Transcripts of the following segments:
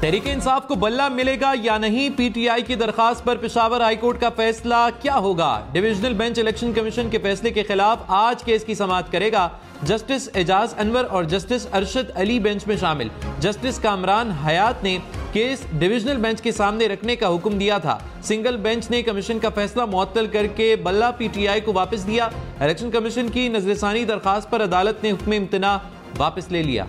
तहरीक-ए-इंसाफ को बल्ला मिलेगा या नहीं, पीटीआई की दरखास्त पर पेशावर हाईकोर्ट का फैसला क्या होगा। डिविजनल बेंच इलेक्शन कमीशन के फैसले के खिलाफ आज केस की समाअत करेगा। जस्टिस एजाज अनवर और जस्टिस अरशद अली बेंच में शामिल। जस्टिस कामरान हयात ने केस डिविजनल बेंच के सामने रखने का हुक्म दिया था। सिंगल बेंच ने कमीशन का फैसला मुअत्तल करके बल्ला पीटीआई को वापस दिया। इलेक्शन कमीशन की नजरसानी दरखास्त पर अदालत ने हुक्म इम्तना वापस ले लिया।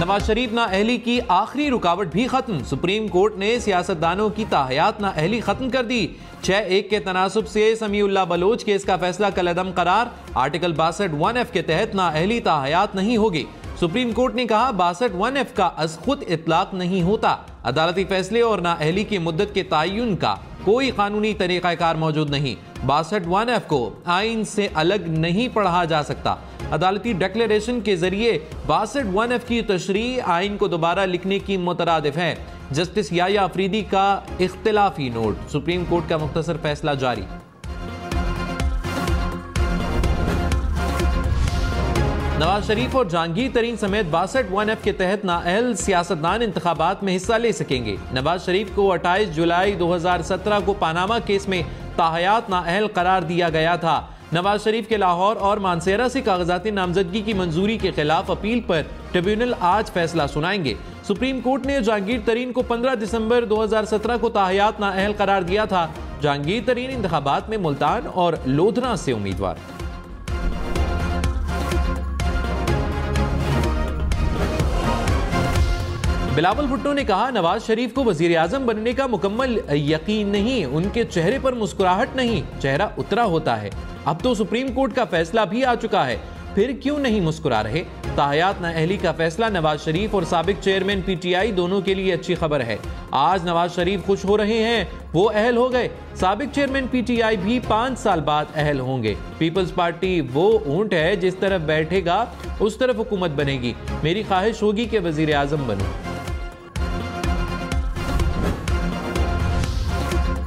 नवाज शरीफ नाअहली की आखिरी रुकावट भी खत्म। सुप्रीम कोर्ट ने सियासतदानों की ताहयात नाअहली खत्म कर दी। 6-1 के तनासुब से समीउल्लाह बलोच केस का फैसला कलअदम करार। आर्टिकल 62(1)F के तहत नाअहली ताहयात नहीं होगी। सुप्रीम कोर्ट ने कहा 62(1)F का अज़ खुद इतलाक नहीं होता। अदालती फैसले और नाअहली की मुद्दत के तयन का कोई कानूनी तरीक़ाकार मौजूद नहीं। 62(1)F को आइन से अलग नहीं पढ़ा जा सकता। अदालती डिक्लेरेशन के जरिए 62(1)F की तशरीह आइन को दोबारा लिखने की मुतरादिफ है। जस्टिस याया अफरीदी का इख्तिलाफी नोट। सुप्रीम कोर्ट का मुख्तसर फैसला जारी। नवाज शरीफ और जहांगीर तरीन समेत 62(1)F के तहत नाअहल सियासतदान इंतखाबात में हिस्सा ले सकेंगे। नवाज शरीफ को 28 जुलाई 2017 को पानामा केस में ताहयात नाअहल करार दिया गया था। नवाज शरीफ के लाहौर और मानसेरा से कागजाती नामजदगी की मंजूरी के खिलाफ अपील पर ट्रिब्यूनल आज फैसला सुनाएंगे। सुप्रीम कोर्ट ने जहांगीर तरीन को 15 दिसंबर 2017 को ताहयात नाअहल करार दिया था। जहांगीर तरीन इंतखाबात में मुल्तान और लोधरा से उम्मीदवार। बिलावल भुट्टो ने कहा नवाज शरीफ को वजीर आजम बनने का मुकम्मल यकीन नहीं, उनके चेहरे पर मुस्कुराहट नहीं, चेहरा उतरा होता है। अब तो सुप्रीम कोर्ट का फैसला भी आ चुका है, फिर क्यों नहीं मुस्कुरा रहे। ताहयात नाअहली का फैसला नवाज शरीफ और साबिक चेयरमैन पीटीआई दोनों के लिए अच्छी खबर है। आज नवाज शरीफ खुश हो रहे हैं, वो अहल हो गए। साबिक चेयरमैन पीटीआई भी 5 साल बाद अहल होंगे। पीपल्स पार्टी वो ऊंट है, जिस तरफ बैठेगा उस तरफ हुकूमत बनेगी। मेरी ख्वाहिश होगी कि वजीर आजम बनूं।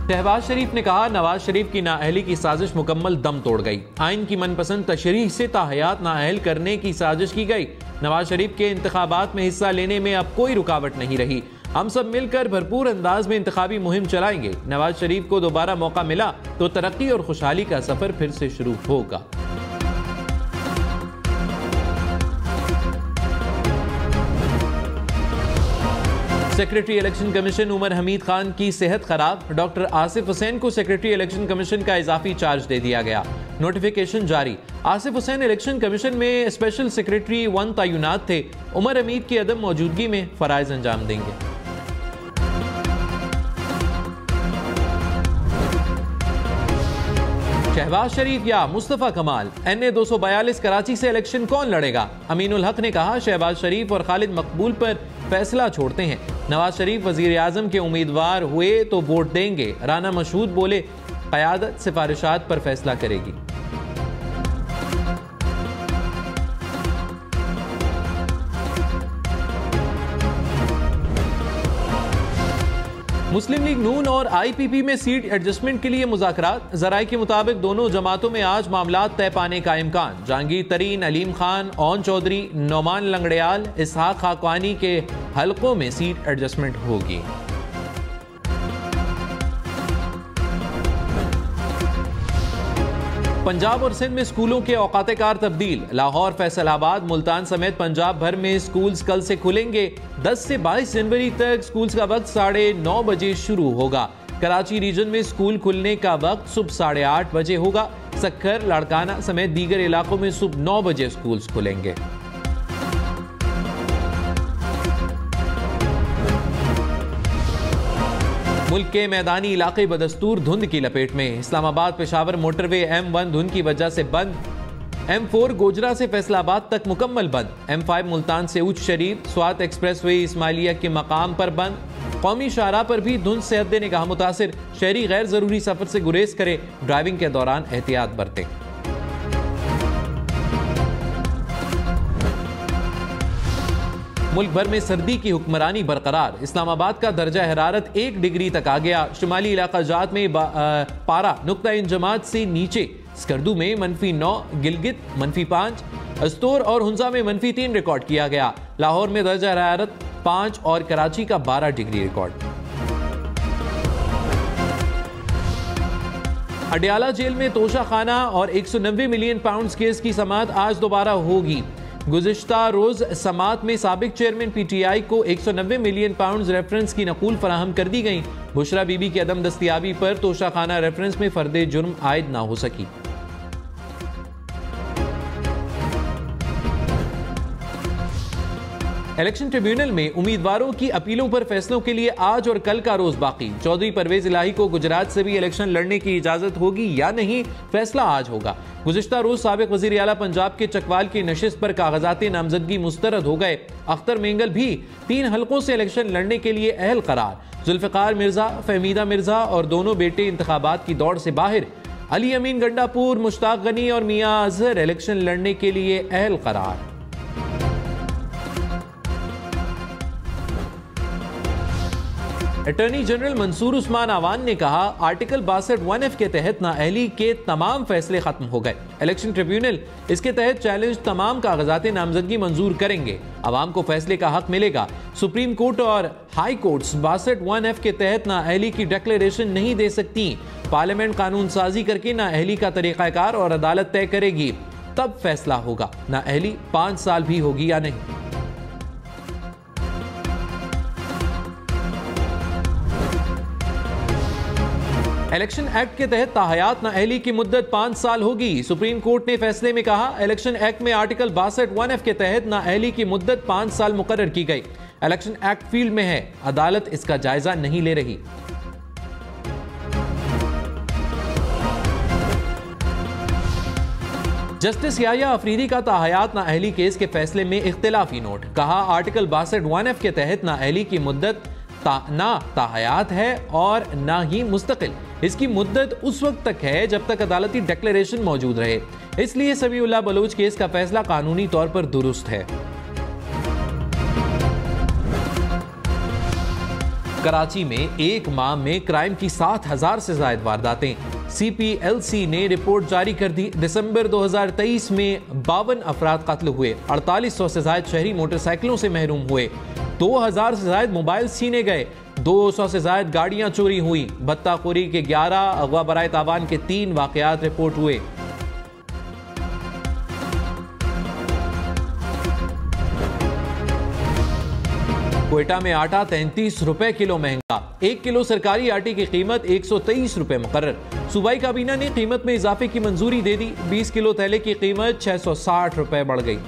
शहबाज शरीफ ने कहा नवाज शरीफ की नाअहली की साजिश मुकम्मल दम तोड़ गई। आइन की मनपसंद तशरीह से ताहयात नाअहल करने की साजिश की गई। नवाज शरीफ के इंतखाबात में हिस्सा लेने में अब कोई रुकावट नहीं रही। हम सब मिलकर भरपूर अंदाज में इंतखाबी मुहिम चलाएंगे। नवाज शरीफ को दोबारा मौका मिला तो तरक्की और खुशहाली का सफर फिर से शुरू होगा। Secretary election commission Umar Hamid Khan की सेहत खराब। डॉक्टर आसिफ हुसैन को सेक्रेटरी इलेक्शन कमीशन का इजाफी चार्ज दे दिया गया। नोटिफिकेशन जारी। आसिफ हुसैन इलेक्शन कमीशन में स्पेशल सेक्रेटरी 1 तैनात थे। उमर हमीद की अदम मौजूदगी में फराइज अंजाम देंगे। शहबाज शरीफ या मुस्तफा कमाल। NA 242 कराची से इलेक्शन कौन लड़ेगा। अमीनुल हक ने कहा शहबाज शरीफ और खालिद मकबूल पर फैसला छोड़ते हैं। नवाज शरीफ वजीर आजम के उम्मीदवार हुए तो वोट देंगे। राना मशहूद बोले क़यादत सिफारिशात पर फैसला करेगी। मुस्लिम लीग नून और IPP में सीट एडजस्टमेंट के लिए मुज़ाकरात। ज़राए के मुताबिक दोनों जमातों में आज मामला तय पाने का इम्कान। जहांगीर तरीन, अलीम खान, ओन चौधरी, नौमान लंगड़ियाल, इसहाक खाकवानी के हलकों में सीट एडजस्टमेंट होगी। पंजाब और सिंध में स्कूलों के औकात-ए-कार तब्दील। लाहौर, फैसलाबाद, मुल्तान समेत पंजाब भर में स्कूल्स कल से खुलेंगे। 10 से 22 जनवरी तक स्कूल्स का वक्त 9:30 बजे शुरू होगा। कराची रीजन में स्कूल खुलने का वक्त सुबह 8:30 बजे होगा। सक्खर, लाड़काना समेत दीगर इलाकों में सुबह 9 बजे स्कूल्स खुलेंगे। मुल्क के मैदानी इलाके बदस्तूर धुंध की लपेट में। इस्लामाबाद पेशावर मोटरवे M1 धुंध की वजह से बंद। M4 गोजरा से फैसलाबाद तक मुकम्मल बंद। M5 मुल्तान से उच्च शरीफ स्वात एक्सप्रेसवे इस्माइलिया के मकाम पर बंद। कौमी शाहराह पर भी धुंध से हद निगाह मुतासिर। शहरी गैर जरूरी सफर से गुरेज करें। ड्राइविंग के दौरान एहतियात बरतें। मुल्क भर में सर्दी की हुक्मरानी बरकरार। इस्लामाबाद का दर्जा हरारत 1 डिग्री तक आ गया। शुमाली इलाका जात में पारा नुक्ता इंजमात से नीचे। स्कर्दू में -9, गिलगित -5, अस्तूर और हुंजा में -3 रिकॉर्ड किया गया। लाहौर में दर्जा हरारत 5 और कराची का 12 डिग्री रिकॉर्ड। अडयाला जेल में तोशाखाना और 190 मिलियन पाउंड केस की समाअत आज दोबारा होगी। गुज़िश्ता रोज समाअत में साबिक चेयरमैन PTI को 190 मिलियन पाउंड रेफरेंस की नकूल फराहम कर दी गई। बुशरा बीबी की अदम दस्तियाबी पर तोशाखाना रेफरेंस में फर्दे जुर्म आयद ना हो सकी। इलेक्शन ट्रिब्यूनल में उम्मीदवारों की अपीलों पर फैसलों के लिए आज और कल का रोज बाकी। चौधरी परवेज इलाही को गुजरात से भी इलेक्शन लड़ने की इजाजत होगी या नहीं, फैसला आज होगा। गुज़िश्ता रोज साबिक वजीर आला पंजाब के चकवाल की नशिस्त पर कागजात नामजदगी मुस्तरद हो गए। अख्तर मेंगल भी 3 हलकों से इलेक्शन लड़ने के लिए अहल करार। जुल्फ़िकार मिर्जा, फहमीदा मिर्जा और दोनों बेटे इंतखाबात की दौड़ से बाहर। अली अमीन गंडापुर, मुश्ताक गनी और मियां अजहर इलेक्शन लड़ने के लिए अहल करार। अटॉर्नी जनरल मंसूर उस्मान आवान ने कहा, आर्टिकल 62(1)(f) के तहत नाअहली के तमाम फैसले खत्म हो गए। इलेक्शन ट्रिब्यूनल इसके तहत चैलेंज तमाम कागजात नामजदगी मंजूर करेंगे। आवाम को फैसले का हक मिलेगा। सुप्रीम कोर्ट और हाई कोर्ट 62(1)(f) के तहत नाअहली की डिक्लेरेशन नहीं दे सकती। पार्लियामेंट कानून साजी करके नाअहली का तरीकाकार और अदालत तय करेगी, तब फैसला होगा नाअहली 5 साल भी होगी या नहीं। इलेक्शन एक्ट के तहत ताहयात नाअहली की मुद्दत 5 साल होगी। सुप्रीम कोर्ट ने फैसले में कहा, इलेक्शन एक्ट में आर्टिकल 62(1)(f) के तहत नाअहली की मुद्दत 5 साल मुकर्रर की गई। इलेक्शन एक्ट फील्ड में है, अदालत इसका जायजा नहीं ले रही। जस्टिस याह्या अफरीदी का ताहयात नाअहली केस के फैसले में इख्तिलाफी नोट। कहा, आर्टिकल 62(1)(f) के तहत नाअहली की मुद्दत ना ताहयात है और ना ही मुस्तकिल। इसकी मुद्दत उस वक्त तक है जब तक अदालती डिक्लेरेशन मौजूद रहे। इसलिए समीउल्लाह बलोच केस का फैसला कानूनी तौर पर दुरुस्त है। कराची में एक माह में क्राइम की 7000 से ज्यादा वारदातें। CPLC ने रिपोर्ट जारी कर दी। दिसंबर 2023 में 52 अफराद कत्ल हुए। 4800 से ज्यादा शहरी मोटरसाइकिलों से महरूम हुए। 2000 से ज्यादा मोबाइल छीने गए। 200 से ज्यादा गाड़ियां चोरी हुई। बत्ताखोरी के 11, अगवा बराए तावान के 3 वाकयात रिपोर्ट हुए। क्वेटा में आटा 33 रुपए किलो महंगा। 1 किलो सरकारी आटे की कीमत 123 रुपए मुकर्रर। सूबाई काबीना ने कीमत में इजाफे की मंजूरी दे दी। 20 किलो तैले की कीमत 660 रुपए बढ़ गई।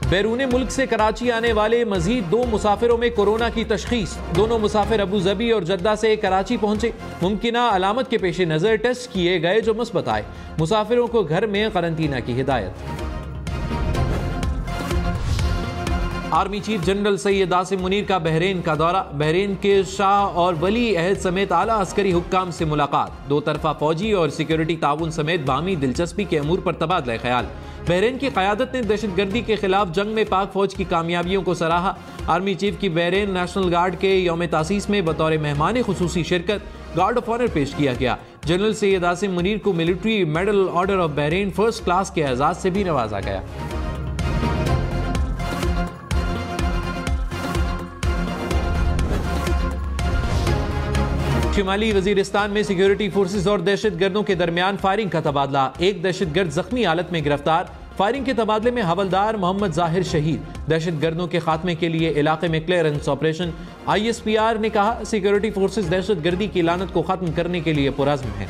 बैरून मुल्क से कराची आने वाले मजीद 2 मुसाफिरों में कोरोना की तशखीस। दोनों मुसाफिर अबू जबी और जद्दा से कराची पहुंचे। मुमकिना अलामत के पेश नजर टेस्ट किए गए जो मुस्बत आए। मुसाफिरों को घर में करंतना की हिदायत। Army chief general Syed Asim Munir का बहरीन का दौरा। बहरीन के शाह और वली अहद समेत आला अस्करी हुक्काम से मुलाकात। 2 तरफा फौजी और सिक्योरिटी ताउन समेत बाहमी दिलचस्पी के अमूर पर तबादला ख्याल। बहरीन की क़यादत ने दहशतगर्दी के खिलाफ जंग में पाक फौज की कामयाबियों को सराहा। आर्मी चीफ की बहरीन नेशनल गार्ड के यौम तासीस में बतौर मेहमान खुसूसी शिरकत। गार्ड ऑफ ऑनर पेश किया गया। जनरल सैयद आसिम मुनीर को military medal order of Bahrain first class के एजाज से भी नवाजा गया। शिमाली वजीरिस्तान में सिक्योरिटी फोर्सेस और दहशतगर्दों के दरमियान फायरिंग का तबादला। एक दहशतगर्द जख्मी हालत में गिरफ्तार। फायरिंग के तबादले में हवलदार मोहम्मद जाहिर शहीद। दहशतगर्दों के खात्मे के लिए इलाके में क्लियरेंस ऑपरेशन। ISPR ने कहा, सिक्योरिटी फोर्सेस दहशतगर्दी की लानत को खत्म करने के लिए पुरअज़्म है।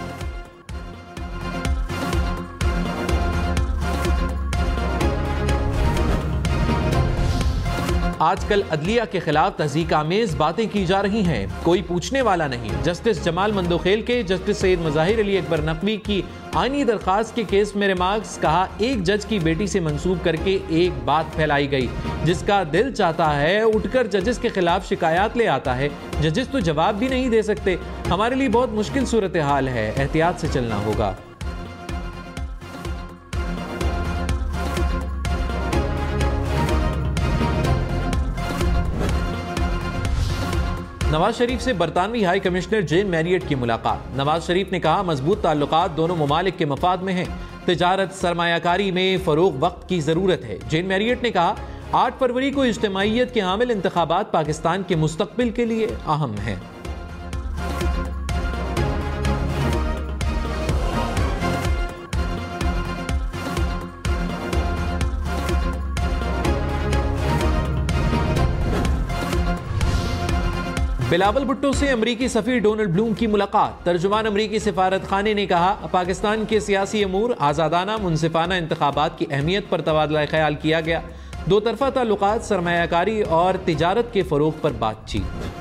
आजकल अदलिया के खिलाफ तहज़ीक आमेज बातें की जा रही हैं, कोई पूछने वाला नहीं। जस्टिस जमाल मंदोखेल के जस्टिस सैयद मज़ाहिर अली अकबर नकवी की आईनी दरखास्त के केस में रिमार्क्स। कहा, एक जज की बेटी से मंसूब करके एक बात फैलाई गई। जिसका दिल चाहता है उठकर जजेस के खिलाफ शिकायत ले आता है। जजेस तो जवाब भी नहीं दे सकते। हमारे लिए बहुत मुश्किल सूरत हाल है, एहतियात से चलना होगा। नवाज शरीफ से बरतानवी हाई कमिश्नर जेन मैरियट की मुलाकात। नवाज शरीफ ने कहा मजबूत ताल्लुकात दोनों ममालिक के मफाद में हैं। तिजारत सरमायाकारी में फरोग वक्त की जरूरत है। जेन मैरियट ने कहा 8 फरवरी को इज्तिमाइयत के हामिल इंतखाबात पाकिस्तान के मुस्तकबिल के लिए अहम हैं। बिलावल भुट्टो से अमरीकी सफीर डोनाल्ड ब्लूम की मुलाकात। तर्जुमान अमरीकी सिफारत खाने ने कहा पाकिस्तान के सियासी अमूर आज़ादाना मुनसिफाना इंतखाबात की अहमियत पर तबादला ख्याल किया गया। दो तरफा ताल्लुकात सरमायाकारी और तिजारत के फरोग पर बातचीत।